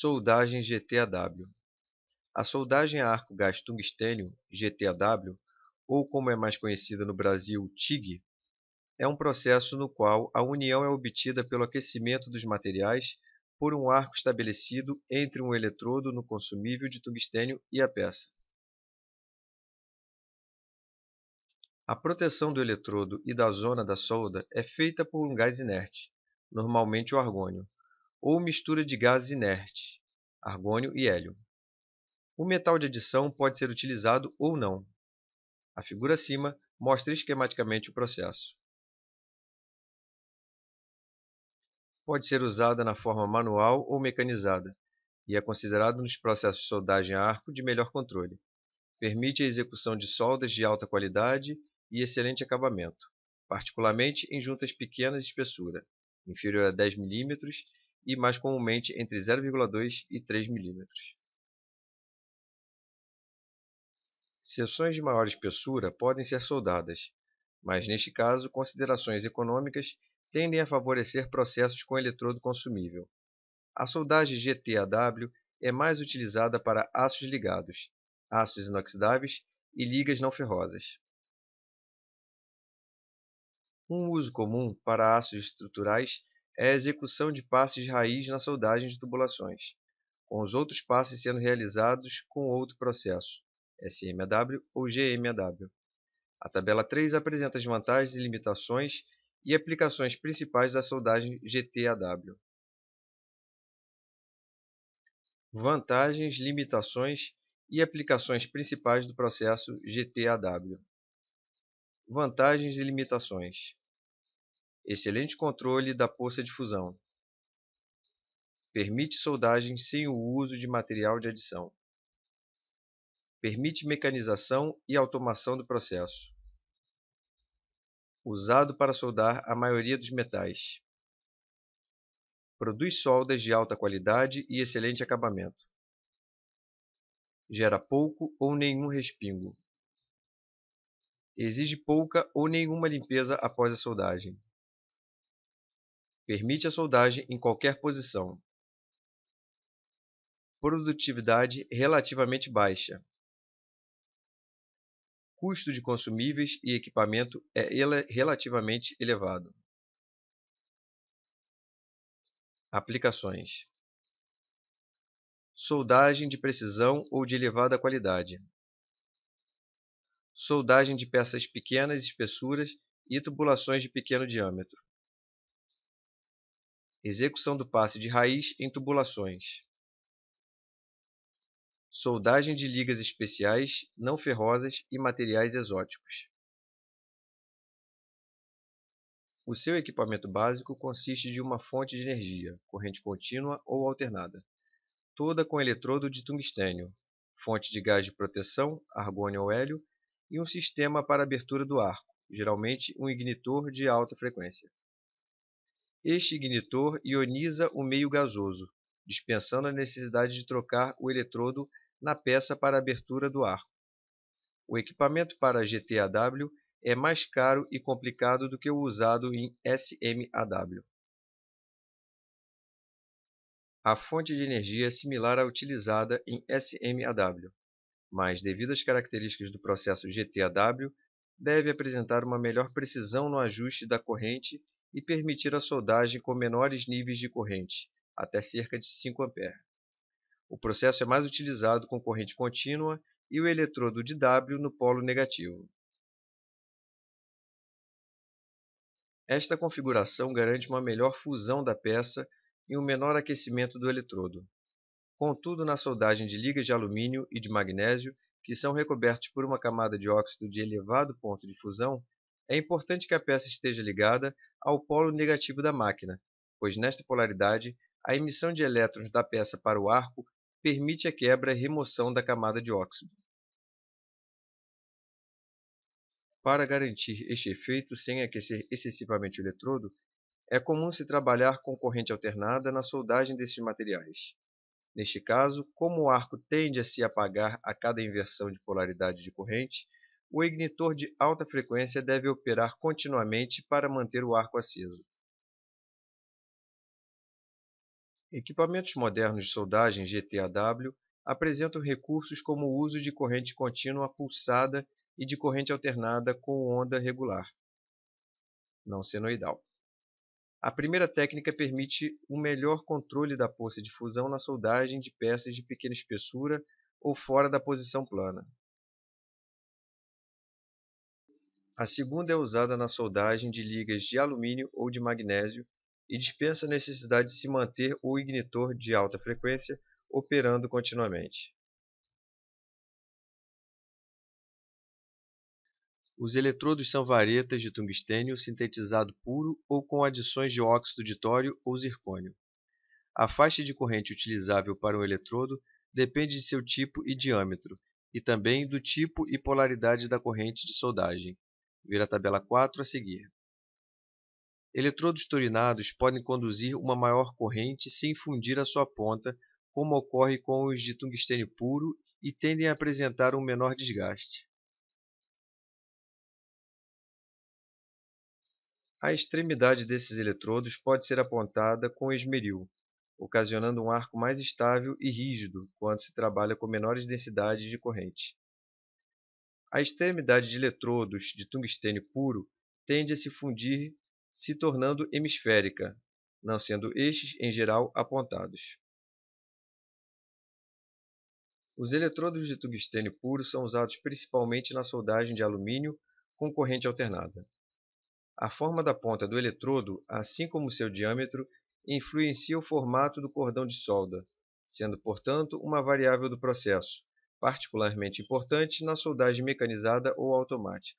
Soldagem GTAW. A soldagem a arco gás tungstênio, GTAW, ou como é mais conhecida no Brasil, TIG, é um processo no qual a união é obtida pelo aquecimento dos materiais por um arco estabelecido entre um eletrodo no consumível de tungstênio e a peça. A proteção do eletrodo e da zona da solda é feita por um gás inerte, normalmente o argônio, ou mistura de gases inertes, argônio e hélio. O metal de adição pode ser utilizado ou não. A figura acima mostra esquematicamente o processo. Pode ser usada na forma manual ou mecanizada, e é considerado nos processos de soldagem a arco de melhor controle. Permite a execução de soldas de alta qualidade e excelente acabamento, particularmente em juntas pequenas de espessura, inferior a 10 mm e mais comumente entre 0,2 e 3 mm. Seções de maior espessura podem ser soldadas, mas neste caso considerações econômicas tendem a favorecer processos com eletrodo consumível. A soldagem GTAW é mais utilizada para aços ligados, aços inoxidáveis e ligas não ferrosas. Um uso comum para aços estruturais é a execução de passes de raiz na soldagem de tubulações, com os outros passes sendo realizados com outro processo, SMAW ou GMAW. A tabela 3 apresenta as vantagens e limitações e aplicações principais da soldagem GTAW. Vantagens, limitações e aplicações principais do processo GTAW. Vantagens e limitações. Excelente controle da poça de fusão. Permite soldagem sem o uso de material de adição. Permite mecanização e automação do processo. Usado para soldar a maioria dos metais. Produz soldas de alta qualidade e excelente acabamento. Gera pouco ou nenhum respingo. Exige pouca ou nenhuma limpeza após a soldagem. Permite a soldagem em qualquer posição. Produtividade relativamente baixa. Custo de consumíveis e equipamento é relativamente elevado. Aplicações: soldagem de precisão ou de elevada qualidade. Soldagem de peças pequenas espessuras e tubulações de pequeno diâmetro. Execução do passe de raiz em tubulações. Soldagem de ligas especiais, não ferrosas e materiais exóticos. O seu equipamento básico consiste de uma fonte de energia, corrente contínua ou alternada, toda com eletrodo de tungstênio, fonte de gás de proteção, argônio ou hélio, e um sistema para abertura do arco, geralmente um ignitor de alta frequência. Este ignitor ioniza o meio gasoso, dispensando a necessidade de trocar o eletrodo na peça para a abertura do arco. O equipamento para GTAW é mais caro e complicado do que o usado em SMAW. A fonte de energia é similar à utilizada em SMAW, mas devido às características do processo GTAW, deve apresentar uma melhor precisão no ajuste da corrente e permitir a soldagem com menores níveis de corrente, até cerca de 5 A. O processo é mais utilizado com corrente contínua e o eletrodo de W no polo negativo. Esta configuração garante uma melhor fusão da peça e um menor aquecimento do eletrodo. Contudo, na soldagem de ligas de alumínio e de magnésio, que são recobertos por uma camada de óxido de elevado ponto de fusão, é importante que a peça esteja ligada ao polo negativo da máquina, pois nesta polaridade, a emissão de elétrons da peça para o arco permite a quebra e remoção da camada de óxido. Para garantir este efeito sem aquecer excessivamente o eletrodo, é comum se trabalhar com corrente alternada na soldagem desses materiais. Neste caso, como o arco tende a se apagar a cada inversão de polaridade de corrente, o ignitor de alta frequência deve operar continuamente para manter o arco aceso. Equipamentos modernos de soldagem GTAW apresentam recursos como o uso de corrente contínua pulsada e de corrente alternada com onda regular, não senoidal. A primeira técnica permite um melhor controle da poça de fusão na soldagem de peças de pequena espessura ou fora da posição plana. A segunda é usada na soldagem de ligas de alumínio ou de magnésio e dispensa a necessidade de se manter o ignitor de alta frequência operando continuamente. Os eletrodos são varetas de tungstênio sintetizado puro ou com adições de óxido de tório ou zircônio. A faixa de corrente utilizável para um eletrodo depende de seu tipo e diâmetro, e também do tipo e polaridade da corrente de soldagem. Ver a tabela 4 a seguir. Eletrodos torinados podem conduzir uma maior corrente sem fundir a sua ponta, como ocorre com os de tungstênio puro, e tendem a apresentar um menor desgaste. A extremidade desses eletrodos pode ser apontada com esmeril, ocasionando um arco mais estável e rígido quando se trabalha com menores densidades de corrente. A extremidade de eletrodos de tungstênio puro tende a se fundir, se tornando hemisférica, não sendo estes, em geral, apontados. Os eletrodos de tungstênio puro são usados principalmente na soldagem de alumínio com corrente alternada. A forma da ponta do eletrodo, assim como seu diâmetro, influencia o formato do cordão de solda, sendo, portanto, uma variável do processo, particularmente importante na soldagem mecanizada ou automática.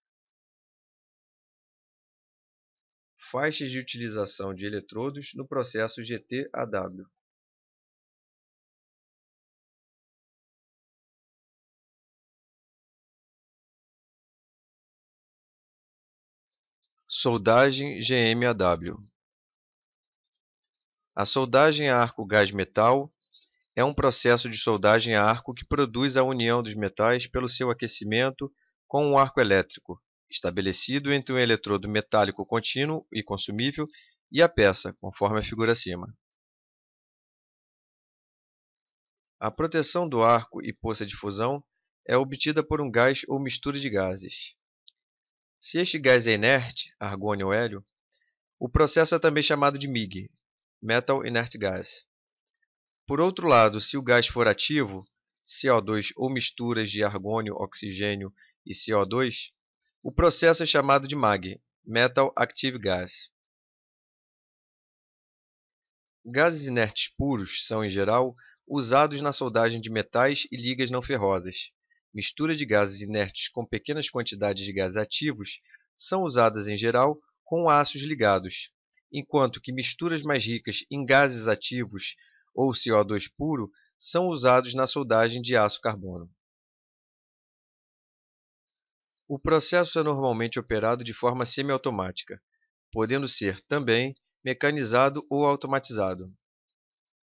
Faixas de utilização de eletrodos no processo GTAW. Soldagem GMAW. A soldagem a arco gás-metal é um processo de soldagem a arco que produz a união dos metais pelo seu aquecimento com um arco elétrico, estabelecido entre um eletrodo metálico contínuo e consumível e a peça, conforme a figura acima. A proteção do arco e poça de fusão é obtida por um gás ou mistura de gases. Se este gás é inerte, argônio ou hélio, o processo é também chamado de MIG, Metal Inert Gas. Por outro lado, se o gás for ativo, CO2 ou misturas de argônio, oxigênio e CO2, o processo é chamado de MAG, Metal Active Gas. Gases inertes puros são, em geral, usados na soldagem de metais e ligas não ferrosas. Mistura de gases inertes com pequenas quantidades de gases ativos são usadas, em geral, com aços ligados, enquanto que misturas mais ricas em gases ativos ou CO2 puro são usados na soldagem de aço carbono. O processo é normalmente operado de forma semiautomática, podendo ser também mecanizado ou automatizado.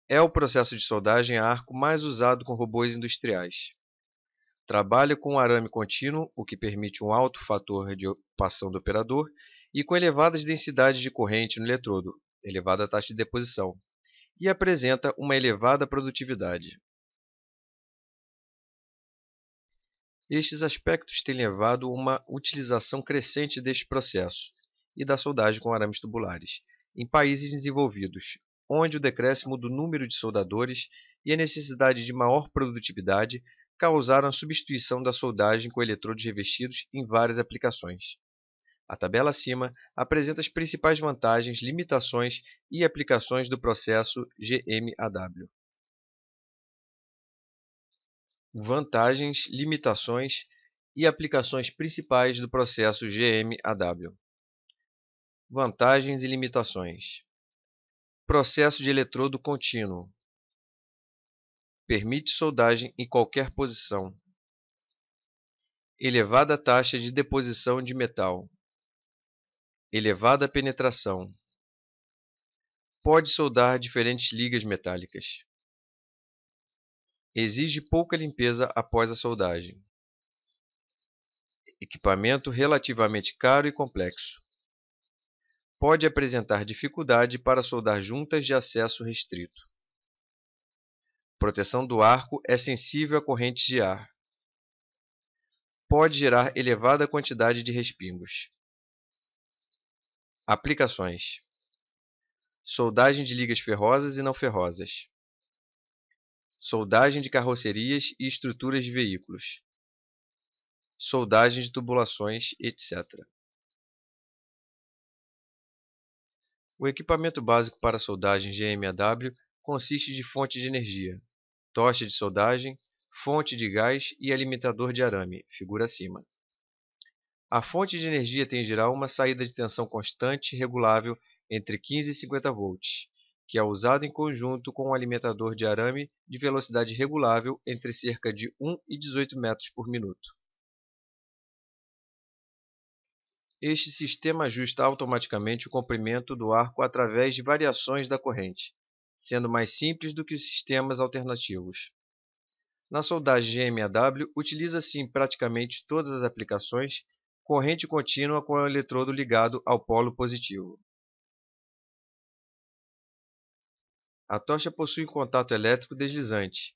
É o processo de soldagem a arco mais usado com robôs industriais. Trabalha com um arame contínuo, o que permite um alto fator de ocupação do operador, e com elevadas densidades de corrente no eletrodo, elevada taxa de deposição, e apresenta uma elevada produtividade. Estes aspectos têm levado a uma utilização crescente deste processo e da soldagem com arames tubulares em países desenvolvidos, onde o decréscimo do número de soldadores e a necessidade de maior produtividade causaram a substituição da soldagem com eletrodos revestidos em várias aplicações. A tabela acima apresenta as principais vantagens, limitações e aplicações do processo GMAW. Vantagens, limitações e aplicações principais do processo GMAW. Vantagens e limitações. Processo de eletrodo contínuo. Permite soldagem em qualquer posição. Elevada taxa de deposição de metal. Elevada penetração. Pode soldar diferentes ligas metálicas. Exige pouca limpeza após a soldagem. Equipamento relativamente caro e complexo. Pode apresentar dificuldade para soldar juntas de acesso restrito. proteção do arco é sensível a correntes de ar. Pode gerar elevada quantidade de respingos. Aplicações: soldagem de ligas ferrosas e não ferrosas, soldagem de carrocerias e estruturas de veículos, soldagem de tubulações, etc. O equipamento básico para soldagem GMAW consiste de fonte de energia, tocha de soldagem, fonte de gás e alimentador de arame, figura acima. A fonte de energia tem em geral uma saída de tensão constante regulável entre 15 e 50 volts, que é usado em conjunto com um alimentador de arame de velocidade regulável entre cerca de 1 e 18 metros por minuto. Este sistema ajusta automaticamente o comprimento do arco através de variações da corrente, sendo mais simples do que os sistemas alternativos. Na soldagem GMAW, utiliza-se em praticamente todas as aplicações corrente contínua com o eletrodo ligado ao polo positivo. A tocha possui um contato elétrico deslizante,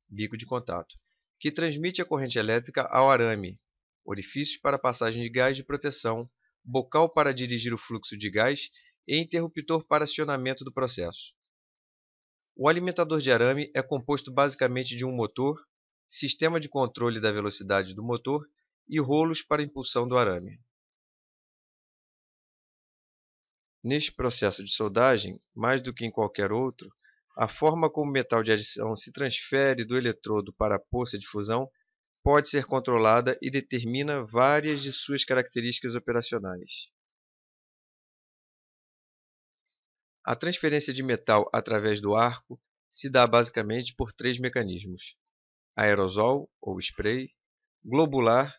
bico de contato, que transmite a corrente elétrica ao arame, orifícios para passagem de gás de proteção, bocal para dirigir o fluxo de gás e interruptor para acionamento do processo. O alimentador de arame é composto basicamente de um motor, sistema de controle da velocidade do motor e rolos para impulsão do arame. Neste processo de soldagem, mais do que em qualquer outro, a forma como o metal de adição se transfere do eletrodo para a poça de fusão pode ser controlada e determina várias de suas características operacionais. A transferência de metal através do arco se dá basicamente por três mecanismos: aerosol ou spray, globular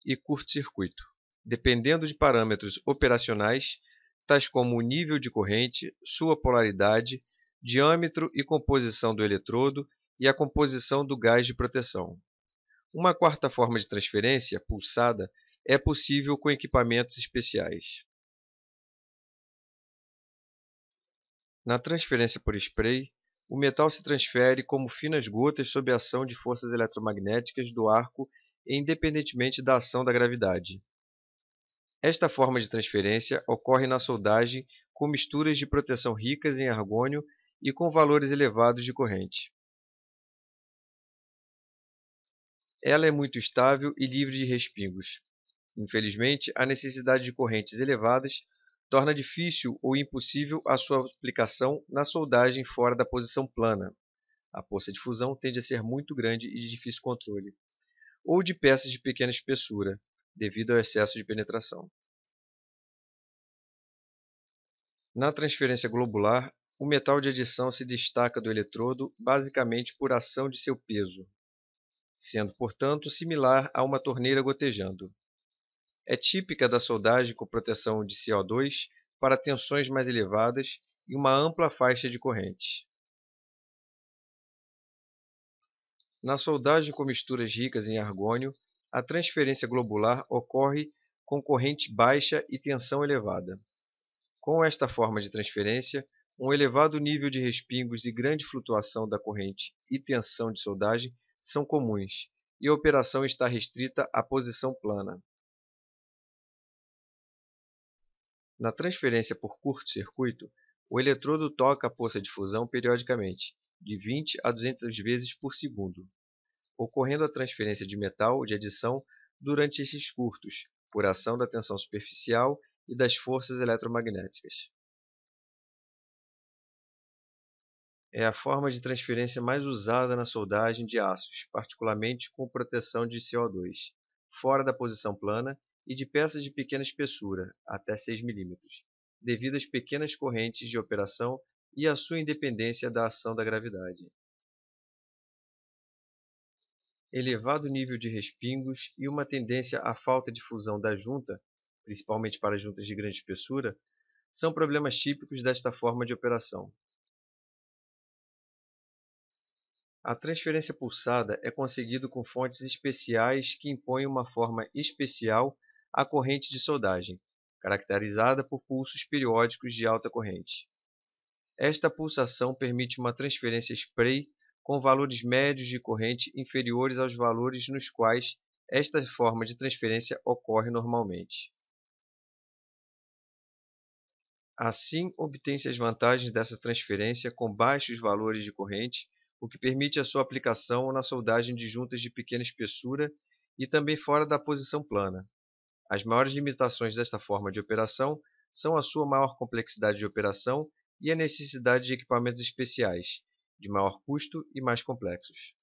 e curto-circuito, dependendo de parâmetros operacionais, tais como o nível de corrente, sua polaridade, diâmetro e composição do eletrodo e a composição do gás de proteção. Uma quarta forma de transferência, pulsada, é possível com equipamentos especiais. Na transferência por spray, o metal se transfere como finas gotas sob a ação de forças eletromagnéticas do arco independentemente da ação da gravidade. Esta forma de transferência ocorre na soldagem com misturas de proteção ricas em argônio e com valores elevados de corrente. Ela é muito estável e livre de respingos. Infelizmente, a necessidade de correntes elevadas torna difícil ou impossível a sua aplicação na soldagem fora da posição plana. A poça de fusão tende a ser muito grande e de difícil controle, ou de peças de pequena espessura, devido ao excesso de penetração. Na transferência globular, o metal de adição se destaca do eletrodo basicamente por ação de seu peso, sendo, portanto, similar a uma torneira gotejando. É típica da soldagem com proteção de CO2 para tensões mais elevadas e uma ampla faixa de correntes. Na soldagem com misturas ricas em argônio, a transferência globular ocorre com corrente baixa e tensão elevada. Com esta forma de transferência, um elevado nível de respingos e grande flutuação da corrente e tensão de soldagem são comuns, e a operação está restrita à posição plana. Na transferência por curto-circuito, o eletrodo toca a poça de fusão periodicamente, de 20 a 200 vezes por segundo, ocorrendo a transferência de metal de adição durante esses curtos, por ação da tensão superficial e das forças eletromagnéticas. É a forma de transferência mais usada na soldagem de aços, particularmente com proteção de CO2, fora da posição plana e de peças de pequena espessura, até 6 mm, devido às pequenas correntes de operação e à sua independência da ação da gravidade. Elevado nível de respingos e uma tendência à falta de fusão da junta, principalmente para juntas de grande espessura, são problemas típicos desta forma de operação. A transferência pulsada é conseguida com fontes especiais que impõem uma forma especial à corrente de soldagem, caracterizada por pulsos periódicos de alta corrente. Esta pulsação permite uma transferência spray com valores médios de corrente inferiores aos valores nos quais esta forma de transferência ocorre normalmente. Assim, obtém-se as vantagens dessa transferência com baixos valores de corrente, o que permite a sua aplicação na soldagem de juntas de pequena espessura e também fora da posição plana. As maiores limitações desta forma de operação são a sua maior complexidade de operação e a necessidade de equipamentos especiais, de maior custo e mais complexos.